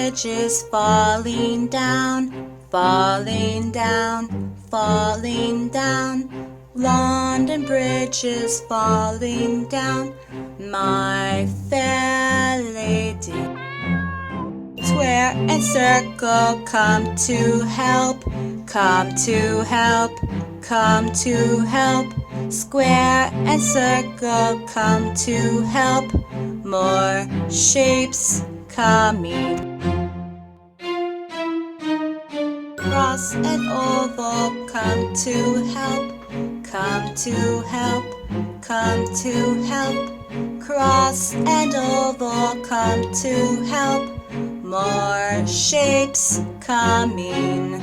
bridge is falling down, falling down, falling down. London Bridge is falling down, my fair lady. Square and circle come to help, come to help, come to help. Square and circle come to help, more shapes coming. Cross and oval come to help, come to help, come to help. Cross and oval come to help, more shapes coming.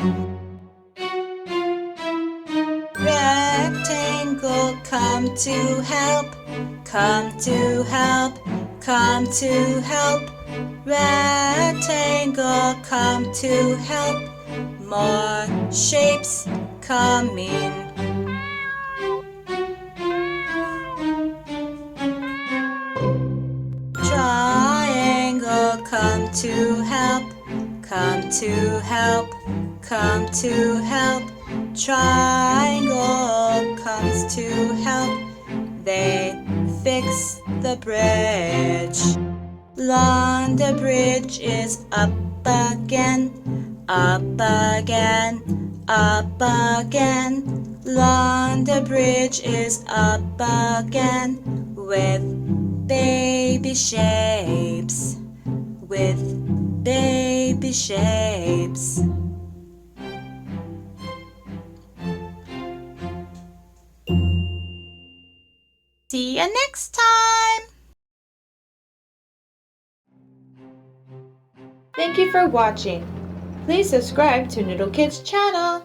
Rectangle come to help, come to help, come to help. Rectangle come to help, more shapes coming. Triangle come to help, come to help, come to help. Triangle comes to help, they fix the bridge. London Bridge is up again, up again, up again. London Bridge is up again, with baby shapes, with baby shapes. See you next time! Thank you for watching. Please subscribe to Noodle Kids channel.